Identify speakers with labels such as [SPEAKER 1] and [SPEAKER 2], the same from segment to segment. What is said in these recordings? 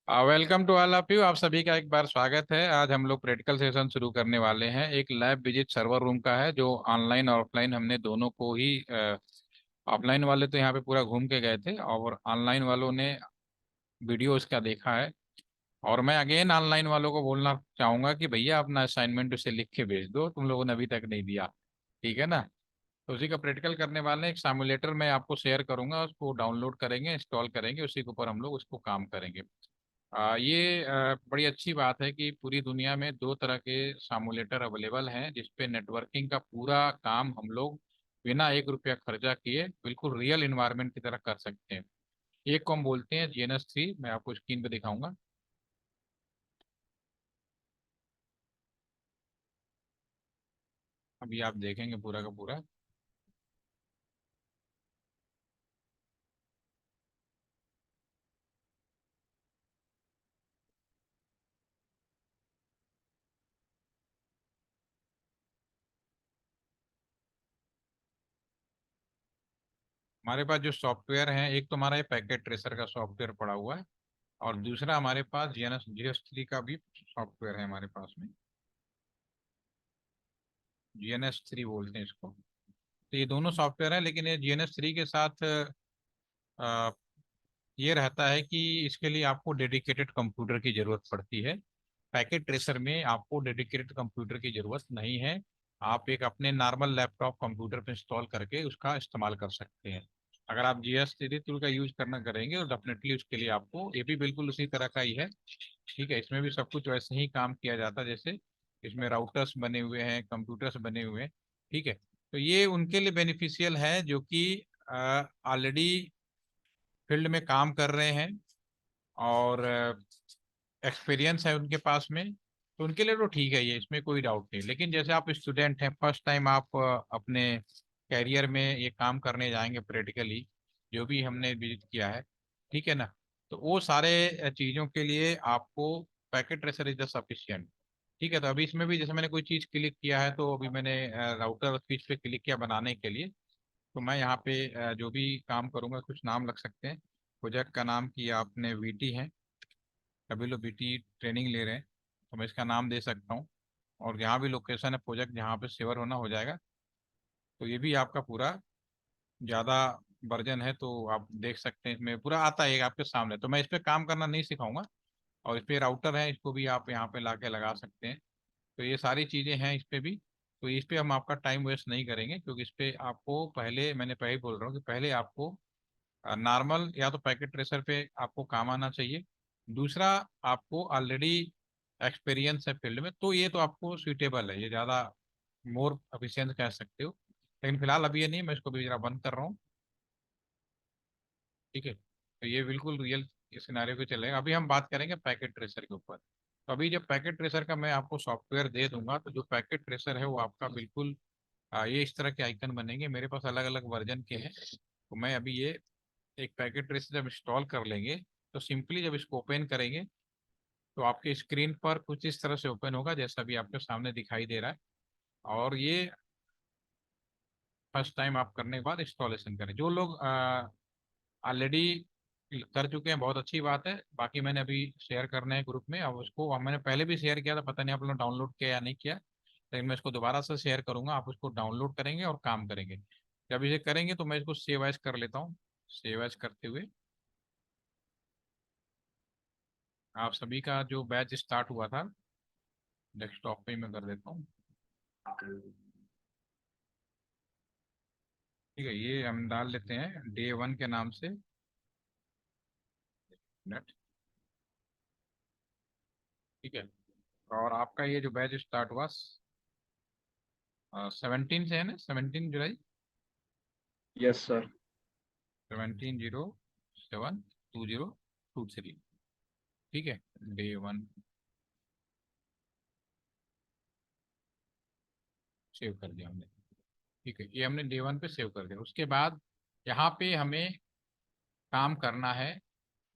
[SPEAKER 1] Welcome to all of you. आप सभी का एक बार स्वागत है। आज हम लोग प्रैक्टिकल सेशन शुरू करने वाले हैं। एक लैब विजिट सर्वर रूम का है जो ऑनलाइन और ऑफलाइन हमने दोनों को ही ऑफलाइन वाले तो यहाँ पे पूरा घूम के गए थे और ऑनलाइन वालों ने वीडियो इसका देखा है। और मैं अगेन ऑनलाइन वालों को बोलना चाहूंगा कि भैया अपना असाइनमेंट उसे लिख के भेज दो, तुम लोगों ने अभी तक नहीं दिया। ठीक है ना। तो उसी का प्रैक्टिकल करने वाले हैं। एक सिमुलेटर मैं आपको शेयर करूंगा, उसको डाउनलोड करेंगे, इंस्टॉल करेंगे, उसी के ऊपर हम लोग उसको काम करेंगे। ये बड़ी अच्छी बात है कि पूरी दुनिया में दो तरह के सामुलेटर अवेलेबल हैं जिसपे नेटवर्किंग का पूरा काम हम लोग बिना 1 रुपया खर्चा किए बिल्कुल रियल इन्वायरमेंट की तरह कर सकते हैं। एक को हम बोलते हैं GNS 3। मैं आपको स्क्रीन पे दिखाऊंगा। अभी आप देखेंगे पूरा का पूरा। हमारे पास जो सॉफ्टवेयर है, एक तो हमारा ये पैकेट ट्रेसर का सॉफ्टवेयर पड़ा हुआ है और दूसरा हमारे पास GNS 3 का भी सॉफ्टवेयर है हमारे पास में। GNS 3 बोलते हैं इसको। तो ये दोनों सॉफ्टवेयर है, लेकिन ये GNS 3 के साथ ये रहता है कि इसके लिए आपको डेडिकेटेड कंप्यूटर की ज़रूरत पड़ती है। पैकेट ट्रेसर में आपको डेडिकेटेड कंप्यूटर की ज़रूरत नहीं है। आप एक अपने नॉर्मल लैपटॉप कंप्यूटर पर इंस्टॉल करके उसका इस्तेमाल कर सकते हैं। अगर आप GS 3 टूल का यूज करना करेंगे तो डेफिनेटली उसके लिए आपको, ये भी बिल्कुल उसी तरह का ही है। ठीक है, इसमें भी सब कुछ वैसे ही काम किया जाता है जैसे इसमें राउटर्स बने हुए हैं, कंप्यूटर्स बने हुए हैं। ठीक है। तो ये उनके लिए बेनिफिशियल है जो कि ऑलरेडी फील्ड में काम कर रहे हैं और एक्सपीरियंस है उनके पास में। तो उनके लिए तो ठीक है, ये इसमें कोई डाउट नहीं। लेकिन जैसे आप स्टूडेंट हैं, फर्स्ट टाइम आप अपने कैरियर में ये काम करने जाएंगे प्रैक्टिकली, जो भी हमने विजिट किया है, ठीक है ना। तो वो सारे चीज़ों के लिए आपको packet tracer is the sufficient. ठीक है। तो अभी इसमें भी जैसे मैंने कोई चीज़ क्लिक किया है, तो अभी मैंने राउटर स्विच पे क्लिक किया बनाने के लिए। तो मैं यहाँ पे जो भी काम करूँगा, कुछ नाम लग सकते हैं। प्रोजेक्ट का नाम कि आपने VT है, सभी लोग BT ट्रेनिंग ले रहे हैं, तो मैं इसका नाम दे सकता हूँ। और जहाँ भी लोकेशन है प्रोजेक्ट जहाँ पे सेवर होना हो जाएगा। तो ये भी आपका पूरा ज़्यादा वर्जन है, तो आप देख सकते हैं इसमें पूरा आता है आपके सामने। तो मैं इस पर काम करना नहीं सिखाऊंगा। और इस पे राउटर है, इसको भी आप यहाँ पे ला के लगा सकते हैं। तो ये सारी चीज़ें हैं इस पे भी। तो इस पे हम आपका टाइम वेस्ट नहीं करेंगे, क्योंकि इस पे आपको पहले, मैंने पहले ही बोल रहा हूँ कि पहले आपको नॉर्मल या तो पैकेट ट्रेसर पे आपको काम आना चाहिए। दूसरा, आपको ऑलरेडी एक्सपीरियंस है फील्ड में, तो ये तो आपको सूटेबल है, ये ज़्यादा मोर एफिशिएंट कह सकते हो। लेकिन फिलहाल अभी ये नहीं, मैं इसको भी जरा बंद कर रहा हूँ। ठीक है। तो ये बिल्कुल रियल सिनारियो पे चलेगा। अभी हम बात करेंगे पैकेट ट्रेसर के ऊपर। तो अभी जब पैकेट ट्रेसर का मैं आपको सॉफ्टवेयर दे दूंगा, तो जो पैकेट ट्रेसर है वो आपका बिल्कुल ये इस तरह के आइकन बनेंगे। मेरे पास अलग अलग वर्जन के हैं। तो मैं अभी ये एक पैकेट ट्रेसर जब इंस्टॉल कर लेंगे, तो सिंपली जब इसको ओपन करेंगे तो आपके स्क्रीन पर कुछ इस तरह से ओपन होगा जैसा भी आपके सामने दिखाई दे रहा है। और ये फर्स्ट टाइम आप करने के बाद इंस्टॉलेशन करें। जो लोग ऑलरेडी कर चुके हैं, बहुत अच्छी बात है। बाकी मैंने अभी शेयर करना है ग्रुप में, अब उसको मैंने पहले भी शेयर किया था, पता नहीं आप लोगों ने डाउनलोड किया या नहीं किया। लेकिन मैं इसको दोबारा से शेयर करूंगा, आप उसको डाउनलोड करेंगे और काम करेंगे। जब इसे करेंगे तो मैं इसको सेव एज कर लेता हूँ। सेव एज करते हुए आप सभी का जो बैच स्टार्ट हुआ था डेस्कटॉप पे ही मैं कर देता हूँ। ठीक है, ये हम डाल लेते हैं Day 1 के नाम से। नेट। ठीक है। और आपका ये जो बैच स्टार्ट हुआ 17 से है ना, 17 जुलाई।
[SPEAKER 2] Yes sir.
[SPEAKER 1] 17/07/2023। ठीक है। Day 1 सेव कर दिया हमने। ठीक है, ये हमने Day 1 पे सेव कर दिया। उसके बाद यहाँ पे हमें काम करना है,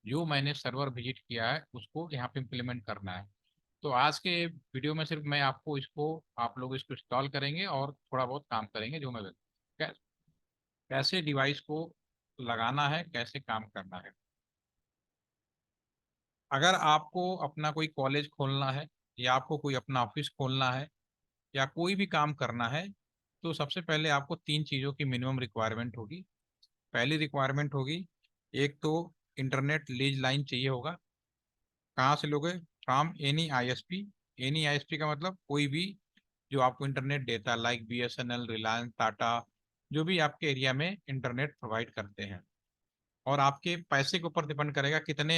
[SPEAKER 1] जो मैंने सर्वर विजिट किया है उसको यहाँ पे इम्प्लीमेंट करना है। तो आज के वीडियो में सिर्फ मैं आपको इसको, आप लोग इसको इंस्टॉल करेंगे और थोड़ा बहुत काम करेंगे, जो मैं कैसे डिवाइस को लगाना है, कैसे काम करना है। अगर आपको अपना कोई कॉलेज खोलना है, या आपको कोई अपना ऑफिस खोलना है, या कोई भी काम करना है, तो सबसे पहले आपको तीन चीज़ों की मिनिमम रिक्वायरमेंट होगी। पहली रिक्वायरमेंट होगी, एक तो इंटरनेट लीज लाइन चाहिए होगा। कहाँ से लोगे? From any ISP. Any ISP का मतलब कोई भी जो आपको इंटरनेट देता है, लाइक बीएसएनएल, रिलायंस, टाटा, जो भी आपके एरिया में इंटरनेट प्रोवाइड करते हैं। और आपके पैसे के ऊपर डिपेंड करेगा कितने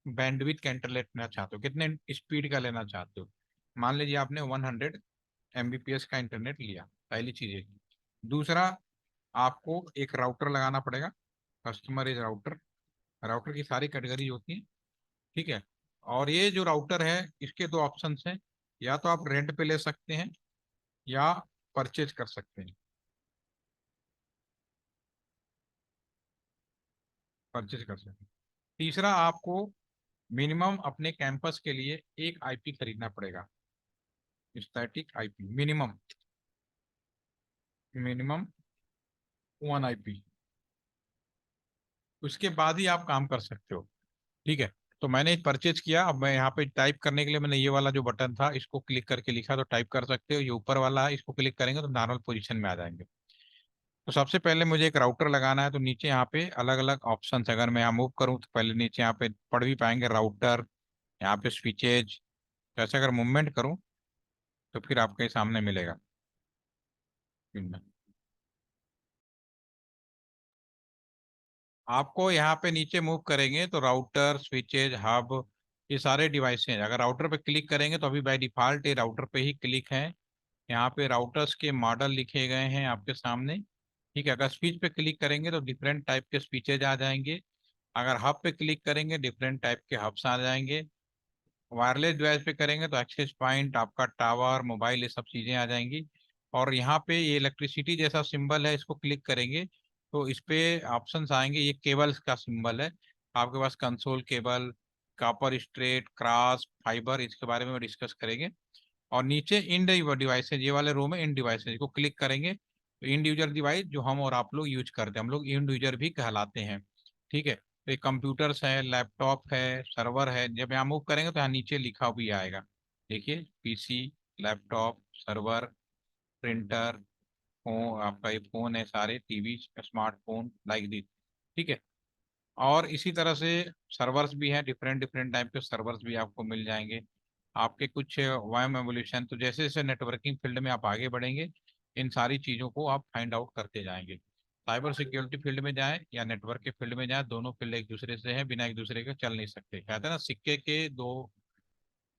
[SPEAKER 1] बैंडविड्थ का इंटरनेट लेना चाहते हो, कितने स्पीड का लेना चाहते हो। मान लीजिए आपने 100 Mbps का इंटरनेट लिया, पहली चीज है। दूसरा, आपको एक राउटर लगाना पड़ेगा। Customer is router. राउटर की सारी कैटेगरी होती है, ठीक है। और ये जो राउटर है, इसके दो ऑप्शंस हैं। या तो आप रेंट पे ले सकते हैं, या परचेज कर सकते हैं। परचेज कर सकते हैं। तीसरा, आपको मिनिमम अपने कैंपस के लिए एक आईपी खरीदना पड़ेगा। Static IP minimum, minimum 1 IP. उसके बाद ही आप काम कर सकते हो, ठीक है। तो मैंने परचेज किया। अब मैं यहाँ पे टाइप करने के लिए मैंने ये वाला जो बटन था इसको क्लिक करके लिखा, तो टाइप कर सकते हो। ये ऊपर वाला है, इसको क्लिक करेंगे तो नॉर्मल पोजीशन में आ जाएंगे। तो सबसे पहले मुझे एक राउटर लगाना है, तो नीचे यहाँ पे अलग अलग ऑप्शन है। अगर मैं यहाँ मूव करूँ तो पहले नीचे यहाँ पे पढ़ भी पाएंगे राउटर, यहाँ पे स्विचेज। जैसे अगर मूवमेंट करूँ तो फिर आपके सामने मिलेगा। आपको यहाँ पे नीचे मूव करेंगे तो राउटर, स्विचेज, हब, ये सारे डिवाइस हैं। अगर राउटर पे क्लिक करेंगे तो अभी बाय डिफॉल्ट ये राउटर पे ही क्लिक है। यहाँ पे राउटर्स के मॉडल लिखे गए हैं आपके सामने, ठीक है। अगर स्विच पे क्लिक करेंगे तो डिफरेंट टाइप के स्विचेज आ जाएंगे। अगर हब पे क्लिक करेंगे डिफरेंट टाइप के हब्स आ जाएंगे। वायरलेस डिवाइस पे करेंगे तो एक्सेस पॉइंट, आपका टावर, मोबाइल, ये सब चीज़ें आ जाएंगी। और यहाँ पे ये इलेक्ट्रिसिटी जैसा सिंबल है, इसको क्लिक करेंगे तो इस पे ऑप्शंस आएंगे। ये केबल्स का सिंबल है। आपके पास console cable, copper, straight, cross, fibre, इसके बारे में डिस्कस करेंगे। और नीचे इंड डिवाइसेज, ये वाले रो में इंड डिवाइसेज को क्लिक करेंगे तो इंड यूजर डिवाइस जो हम और आप लोग यूज करते हैं, हम लोग इंड यूजर भी कहलाते हैं, ठीक है। तो ये कंप्यूटर्स है, लैपटॉप है, सर्वर है। जब यहाँ मूव करेंगे तो यहाँ नीचे लिखा भी आएगा, देखिए, PC, laptop, server, printer, phone, आपका ये फोन है, सारे टीवी, स्मार्टफोन, लाइक दिस, ठीक है। और इसी तरह से सर्वर्स भी हैं, डिफरेंट डिफरेंट टाइप के सर्वर्स भी आपको मिल जाएंगे। आपके कुछ वाइम एवोल्यूशन, तो जैसे जैसे नेटवर्किंग फील्ड में आप आगे बढ़ेंगे, इन सारी चीज़ों को आप फाइंड आउट करते जाएंगे। साइबर सिक्योरिटी फील्ड में जाएं या नेटवर्क के फील्ड में जाएं, दोनों फील्ड एक दूसरे से हैं, बिना एक दूसरे के चल नहीं सकते। कहते हैं ना, सिक्के के दो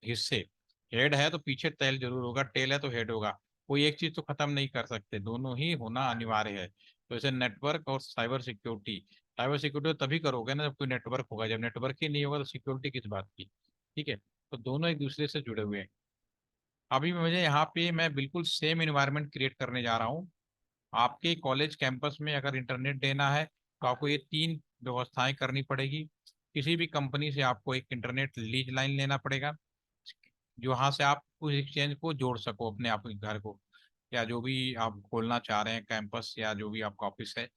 [SPEAKER 1] हिस्से, हेड है तो पीछे टेल जरूर होगा, टेल है तो हेड होगा। कोई एक चीज तो खत्म नहीं कर सकते, दोनों ही होना अनिवार्य है। तो ऐसे नेटवर्क और साइबर सिक्योरिटी तो तभी करोगे ना जब कोई नेटवर्क होगा। जब नेटवर्क ही नहीं होगा तो सिक्योरिटी किस बात की, ठीक है। तो दोनों एक दूसरे से जुड़े हुए हैं। अभी मुझे यहाँ पे मैं बिल्कुल सेम इन्वायरमेंट क्रिएट करने जा रहा हूँ। आपके कॉलेज कैंपस में अगर इंटरनेट देना है तो आपको ये तीन व्यवस्थाएं करनी पड़ेगी। किसी भी कंपनी से आपको एक इंटरनेट लीज लाइन लेना पड़ेगा, जो वहाँ से आप उस एक्सचेंज को जोड़ सको अपने आप के घर को, या जो भी आप खोलना चाह रहे हैं कैंपस, या जो भी आपका ऑफिस है।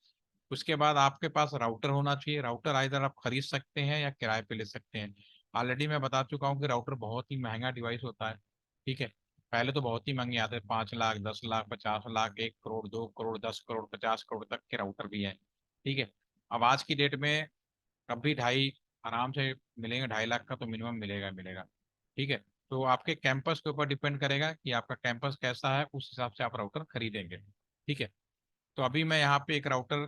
[SPEAKER 1] उसके बाद आपके पास राउटर होना चाहिए। राउटर आइदर आप खरीद सकते हैं या किराए पे ले सकते हैं। ऑलरेडी मैं बता चुका हूँ कि राउटर बहुत ही महंगा डिवाइस होता है, ठीक है। पहले तो बहुत ही महंगे आते हैं, 5 लाख, 10 लाख, 50 लाख, 1 करोड़, 2 करोड़, 10 करोड़, 50 करोड़ तक के राउटर भी हैं, ठीक है। अब आज की डेट में कभी ढाई आराम से मिलेंगे, 2.5 लाख का तो मिनिमम मिलेगा मिलेगा, ठीक है। तो आपके कैंपस के ऊपर डिपेंड करेगा कि आपका कैंपस कैसा है, उस हिसाब से आप राउटर खरीदेंगे, ठीक है। तो अभी मैं यहाँ पे एक राउटर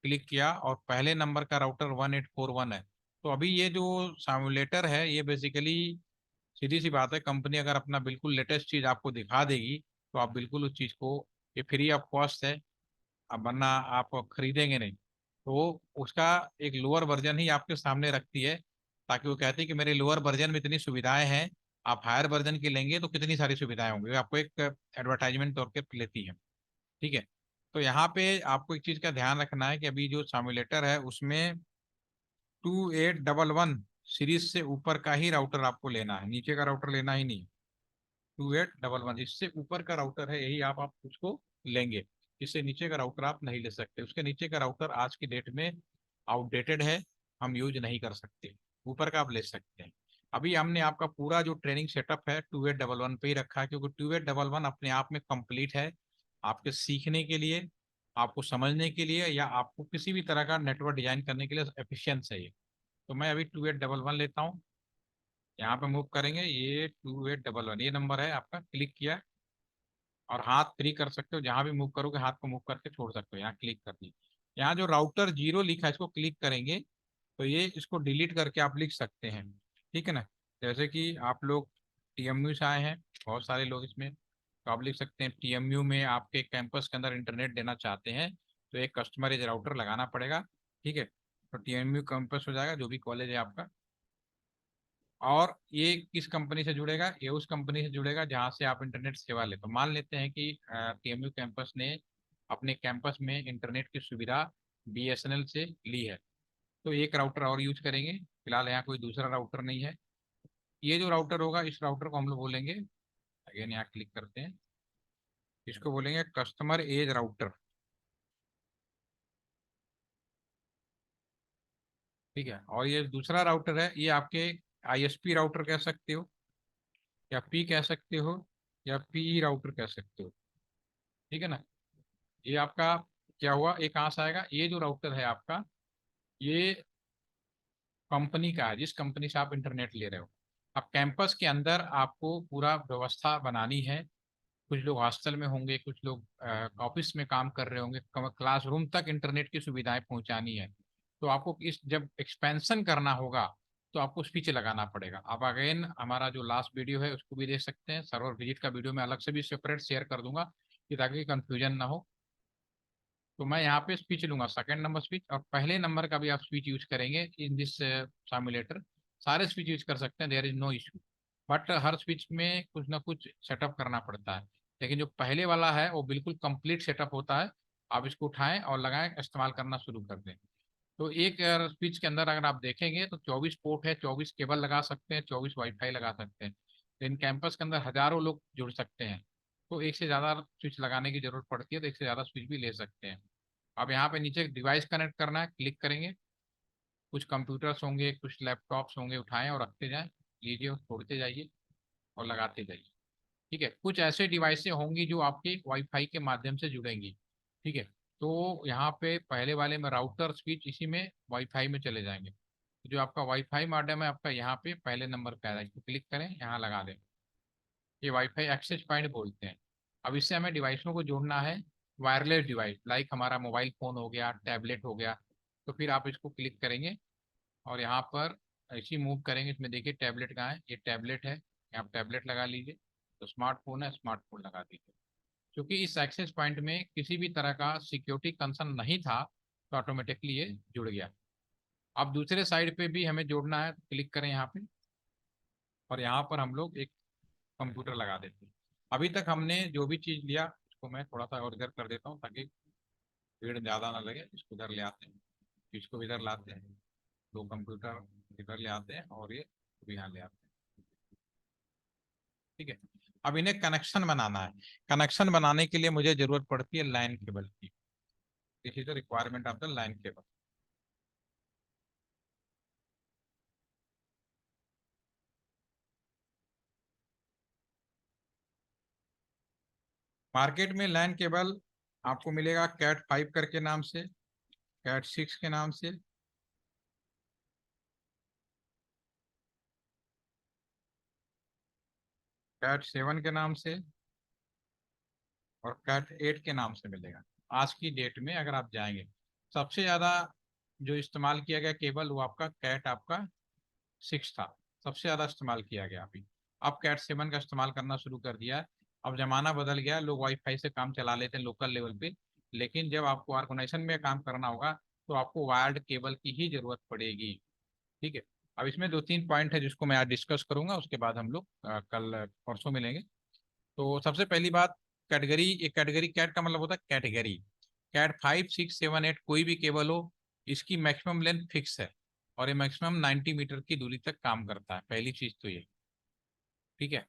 [SPEAKER 1] क्लिक किया और पहले नंबर का राउटर 1841 है। तो अभी ये जो सामुलेटर है, ये बेसिकली सीधी सी बात है, कंपनी अगर अपना बिल्कुल लेटेस्ट चीज़ आपको दिखा देगी तो आप बिल्कुल उस चीज़ को, ये फ्री ऑफ कॉस्ट है, अब वरना आप खरीदेंगे नहीं। तो उसका एक लोअर वर्जन ही आपके सामने रखती है, ताकि वो कहती है कि मेरे लोअर वर्जन में इतनी सुविधाएं हैं, आप हायर वर्जन की लेंगे तो कितनी सारी सुविधाएं होंगी, आपको एक एडवर्टाइजमेंट तौर पे लेती है, ठीक है। तो यहाँ पे आपको एक चीज का ध्यान रखना है कि अभी जो सामुलेटर है उसमें 2811 सीरीज से ऊपर का ही राउटर आपको लेना है, नीचे का राउटर लेना ही नहीं। 2811 इससे ऊपर का राउटर है, यही आप उसको लेंगे। इससे नीचे का राउटर आप नहीं ले सकते। उसके नीचे का राउटर आज की डेट में आउटडेटेड है, हम यूज नहीं कर सकते। ऊपर का आप ले सकते हैं। अभी हमने आपका पूरा जो ट्रेनिंग सेटअप है 2811 पे ही रखा है, क्योंकि 2811 अपने आप में कंप्लीट है आपके सीखने के लिए, आपको समझने के लिए, या आपको किसी भी तरह का नेटवर्क डिजाइन करने के लिए एफिशिएंट है ये। तो मैं अभी 2811 लेता हूँ, यहाँ पे मूव करेंगे, ये 2811 ये नंबर है आपका, क्लिक किया और हाथ फ्री कर सकते हो, जहां भी मूव करोगे हाथ को मूव करके छोड़ सकते हो, यहाँ क्लिक कर दी। यहाँ जो राउटर 0 लिखा है इसको क्लिक करेंगे तो ये इसको डिलीट करके आप लिख सकते हैं, ठीक है ना। जैसे कि आप लोग टीएमयू से आए हैं, बहुत सारे लोग इसमें, तो आप लिख सकते हैं टीएमयू में आपके कैंपस के अंदर इंटरनेट देना चाहते हैं तो एक कस्टमर एज राउटर लगाना पड़ेगा, ठीक है। तो टीएमयू कैंपस हो जाएगा, जो भी कॉलेज है आपका। और ये किस कंपनी से जुड़ेगा, ये उस कंपनी से जुड़ेगा जहां से आप इंटरनेट सेवा ले। तो मान लेते हैं कि टीएमयू कैंपस ने अपने कैंपस में इंटरनेट की सुविधा बीएसएनएल से ली है, तो एक राउटर और यूज करेंगे, फिलहाल यहाँ कोई दूसरा राउटर नहीं है। ये जो राउटर होगा इस राउटर को हम लोग बोलेंगे, अगेन यहाँ क्लिक करते हैं, इसको बोलेंगे कस्टमर एज राउटर, ठीक है। और ये दूसरा राउटर है, ये आपके आईएसपी राउटर कह सकते हो, या पी कह सकते हो, या पीई राउटर कह सकते हो, ठीक है ना। ये आपका क्या हुआ, ये कहाँ से आएगा, ये जो राउटर है आपका, ये कंपनी का है, जिस कंपनी से आप इंटरनेट ले रहे हो। अब कैंपस के अंदर आपको पूरा व्यवस्था बनानी है, कुछ लोग हॉस्टल में होंगे, कुछ लोग ऑफिस में काम कर रहे होंगे, क्लासरूम तक इंटरनेट की सुविधाएं पहुंचानी है। तो आपको इस जब एक्सपेंशन करना होगा तो आपको स्विच लगाना पड़ेगा। आप अगेन हमारा जो लास्ट वीडियो है उसको भी देख सकते हैं, सर्वर विजिट का वीडियो मैं अलग से भी सेपरेट शेयर कर दूंगा कि ताकि कंफ्यूजन ना हो। तो मैं यहाँ पे स्विच लूंगा, सेकंड नंबर स्विच, और पहले नंबर का भी आप स्विच यूज करेंगे इन दिस सिमुलेटर। सारे स्विच यूज कर सकते हैं, there is no issue. But हर स्विच में कुछ ना कुछ सेटअप करना पड़ता है, लेकिन जो पहले वाला है वो बिल्कुल कंप्लीट सेटअप होता है। आप इसको उठाएं और लगाएं, इस्तेमाल करना शुरू कर दें। तो एक स्विच के अंदर अगर आप देखेंगे तो 24 पोर्ट है, 24 केबल लगा सकते हैं, 24 वाईफाई लगा सकते हैं। लेकिन कैंपस के अंदर हजारों लोग जुड़ सकते हैं, तो एक से ज़्यादा स्विच लगाने की जरूरत पड़ती है, तो एक से ज़्यादा स्विच भी ले सकते हैं। अब यहाँ पे नीचे डिवाइस कनेक्ट करना है, क्लिक करेंगे, कुछ कंप्यूटर्स होंगे, कुछ लैपटॉप्स होंगे, उठाएं और रखते जाएं, लीजिए और छोड़ते जाइए और लगाते जाइए, ठीक है। कुछ ऐसे डिवाइसें होंगी जो आपके वाईफाई के माध्यम से जुड़ेंगी, ठीक है। तो यहाँ पे पहले वाले में राउटर स्विच, इसी में वाईफाई में चले जाएंगे। तो जो आपका वाईफाई मॉडेम है आपका यहाँ पे पहले नंबर पे आ जाएगा, क्लिक करें, यहाँ लगा दें। ये वाईफाई एक्सेस पॉइंट बोलते हैं। अब इससे हमें डिवाइसों को जोड़ना है, वायरलेस डिवाइस लाइक हमारा मोबाइल फोन हो गया, टैबलेट हो गया। तो फिर आप इसको क्लिक करेंगे और यहाँ पर ऐसे ही मूव करेंगे, इसमें देखिए टैबलेट कहाँ है, ये टैबलेट है, यहाँ टैबलेट लगा लीजिए। तो स्मार्टफोन है, स्मार्टफोन लगा दीजिए। क्योंकि इस एक्सेस पॉइंट में किसी भी तरह का सिक्योरिटी कंसर्न नहीं था, तो ऑटोमेटिकली ये जुड़ गया। अब दूसरे साइड पे भी हमें जोड़ना है, तो क्लिक करें यहाँ पे, और यहाँ पर हम लोग एक कंप्यूटर लगा देते हैं। अभी तक हमने जो भी चीज़ लिया उसको मैं थोड़ा सा और इधर कर देता हूँ ताकि भीड़ ज़्यादा ना लगे। इसको इधर ले आते हैं, इसको इधर लाते हैं, दो कंप्यूटर इधर ले आते हैं और ये भी यहाँ ले आते हैं, ठीक है। अब इन्हें कनेक्शन बनाना है। कनेक्शन बनाने के लिए मुझे जरूरत पड़ती है लाइन केबल की। This is the requirement of the line cable. Market में लाइन केबल आपको मिलेगा कैट 5 करके नाम से, कैट 6 के नाम से, कैट 7 के नाम से, और कैट 8 के नाम से मिलेगा। आज की डेट में अगर आप जाएंगे, सबसे ज्यादा जो इस्तेमाल किया गया केबल वो आपका कैट 6 था, सबसे ज्यादा इस्तेमाल किया गया। अभी अब कैट 7 का इस्तेमाल करना शुरू कर दिया है। अब जमाना बदल गया, लोग वाईफाई से काम चला लेते हैं लोकल लेवल पे, लेकिन जब आपको ऑर्गेनाइजेशन में काम करना होगा तो आपको वायर्ड केबल की ही जरूरत पड़ेगी, ठीक है। अब इसमें दो तीन पॉइंट है जिसको मैं आज डिस्कस करूंगा, उसके बाद हम लोग कल परसों मिलेंगे। तो सबसे पहली बात, कैटेगरी, एक कैटेगरी कैट का मतलब होता है कैटेगरी। कैट 5, 6, 7, 8 कोई भी केबल हो, इसकी मैक्सिमम लेंथ फिक्स है और ये मैक्सिमम 90 मीटर की दूरी तक काम करता है, पहली चीज तो ये, ठीक है।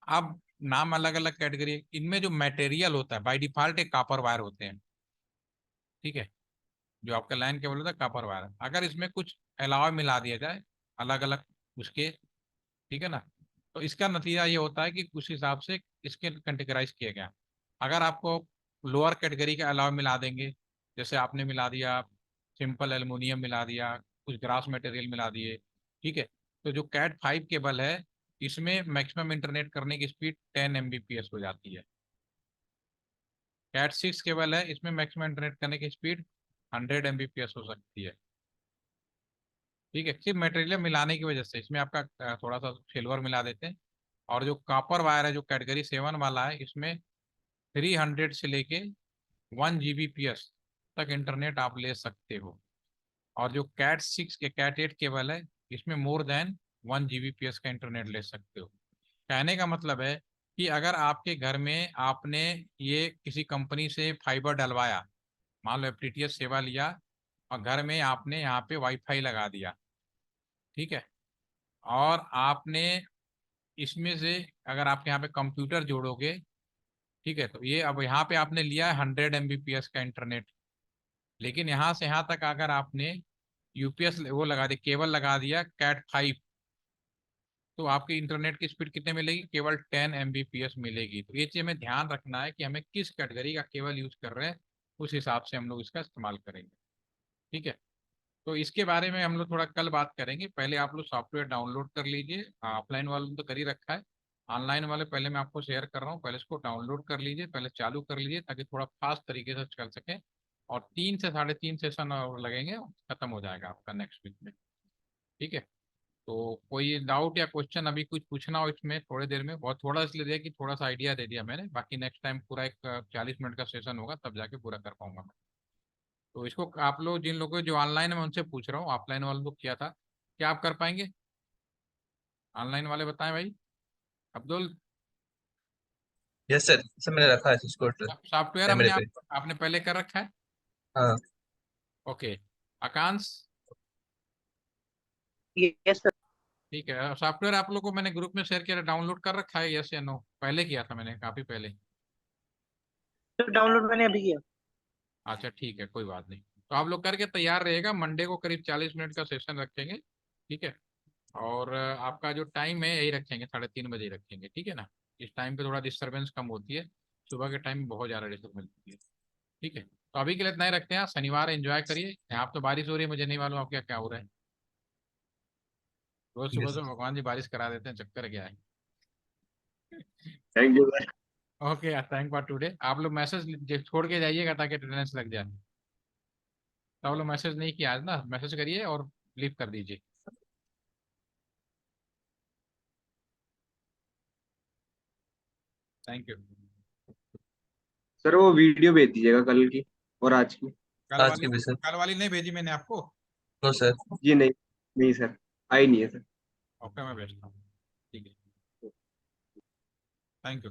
[SPEAKER 1] अब नाम अलग अलग कैटेगरी है, इनमें जो मटेरियल होता है बाय डिफॉल्ट एक कॉपर वायर होते हैं, ठीक है। जो आपका लाइन केबल होता है कॉपर वायर, अगर इसमें कुछ अलावा मिला दिया जाए, अलग अलग उसके, ठीक है ना। तो इसका नतीजा ये होता है कि उस हिसाब से इसके कैटेगराइज किया गया। अगर आपको लोअर कैटेगरी के अलावा मिला देंगे, जैसे आपने मिला दिया सिंपल एल्युमिनियम मिला दिया, कुछ ग्रास मटेरियल मिला दिए, ठीक है, तो जो कैट 5 केबल है इसमें मैक्सिमम इंटरनेट करने की स्पीड 10 Mbps हो जाती है। कैट 6 केबल है, इसमें मैक्सिमम इंटरनेट करने की स्पीड 100 Mbps हो सकती है। ठीक है, सिर्फ मटेरियल मिलाने की वजह से इसमें आपका थोड़ा सा सिल्वर मिला देते हैं। और जो कॉपर वायर है जो कैटेगरी 7 वाला है, इसमें 300 से लेके 1 Gbps तक इंटरनेट आप ले सकते हो। और जो कैट 6 के कैट 8 केबल है, इसमें मोर देन 1 Gbps का इंटरनेट ले सकते हो। कहने का मतलब है कि अगर आपके घर में आपने ये किसी कंपनी से फाइबर डलवाया, मान लो FTTH सेवा लिया, और घर में आपने यहाँ पे वाईफाई लगा दिया, ठीक है, और आपने इसमें से अगर आप यहाँ पे कंप्यूटर जोड़ोगे, ठीक है, तो ये अब यहाँ पे आपने लिया है 100 Mbps का इंटरनेट, लेकिन यहाँ से यहाँ तक अगर आपने यूपीएस वो लगा दिया, केबल लगा दिया कैट 5, तो आपकी इंटरनेट की स्पीड कितने मिलेगी, केवल 10 Mbps मिलेगी। तो ये चीज़ हमें ध्यान रखना है कि हमें किस कैटेगरी का केबल यूज कर रहे हैं, उस हिसाब से हम लोग इसका इस्तेमाल करेंगे। ठीक है, तो इसके बारे में हम लोग थोड़ा कल बात करेंगे। पहले आप लोग सॉफ्टवेयर डाउनलोड कर लीजिए, ऑफलाइन वालों ने तो कर ही रखा है, ऑनलाइन वाले पहले मैं आपको शेयर कर रहा हूँ, पहले इसको डाउनलोड कर लीजिए, पहले चालू कर लीजिए ताकि थोड़ा फास्ट तरीके से चल सके। और 3 से 3.5 सेशन और लगेंगे, खत्म हो जाएगा आपका नेक्स्ट वीक में। ठीक है, तो कोई डाउट या क्वेश्चन अभी कुछ पूछना हो इसमें थोड़ी देर में, बहुत थोड़ा इसलिए दिया कि थोड़ा सा आइडिया दे दिया मैंने, बाकी नेक्स्ट टाइम पूरा एक 40 मिनट का सेशन होगा तब जाके पूरा कर पाऊंगा मैं। तो इसको आप लोग जिन लोगों को जो ऑनलाइन है मैं उनसे पूछ रहा हूँ, ऑफलाइन वालों को किया था, क्या आप कर पाएंगे? ऑनलाइन वाले बताएं भाई। अब्दुल,
[SPEAKER 3] यस सर, सर मैंने रखा है इसको
[SPEAKER 1] सॉफ्टवेयर
[SPEAKER 3] मेमोरी
[SPEAKER 1] हमने
[SPEAKER 3] पे।
[SPEAKER 1] आपने पहले कर रखा है?
[SPEAKER 3] हाँ।
[SPEAKER 1] ओके। Akansh,
[SPEAKER 4] yes sir.
[SPEAKER 1] ठीक है, सॉफ्टवेयर आप लोग को मैंने ग्रुप में शेयर किया, डाउनलोड कर रखा है, यस या नो? पहले किया था मैंने, काफी पहले।
[SPEAKER 4] तो डाउनलोड मैंने अभी किया।
[SPEAKER 1] अच्छा ठीक है, कोई बात नहीं। तो आप लोग करके तैयार रहेगा, मंडे को करीब 40 मिनट का सेशन रखेंगे, ठीक है। और आपका जो टाइम है यही रखेंगे, 3:30 बजे ही रखेंगे, ठीक है ना। इस टाइम पे थोड़ा डिस्टर्बेंस कम होती है, सुबह के टाइम में बहुत ज़्यादा डिस्टर्बेंस होती है। ठीक है, तो अभी के लिए इतना ही रखते हैं, शनिवार एंजॉय करिए। यहाँ पे तो बारिश हो रही है, मुझे नहीं मालूम आपके यहाँ क्या हो रहा है। रोज सुबह
[SPEAKER 3] यस
[SPEAKER 1] से भगवान जी बारिश करा देते हैं, चक्कर क्या है।
[SPEAKER 2] Thank you sir.
[SPEAKER 1] Okay, thank for today. आप लोग मैसेज छोड़ के जाइएगा ताकि अटेंडेंस लग जाए। तो आप लोग मैसेज नहीं किया आज ना, मैसेज करिए और लीव कर दीजिए। Thank you.
[SPEAKER 2] सर वो वीडियो भेज दीजिएगा कल की और आज की।
[SPEAKER 3] आज के भी सर।
[SPEAKER 1] कल वाली नहीं भेजी मैंने आपको?
[SPEAKER 3] No sir.
[SPEAKER 2] जी नहीं, नहीं सर, आई नहीं है सर।
[SPEAKER 1] ओके, मैं भेजता हूँ। ठीक है, थैंक यू।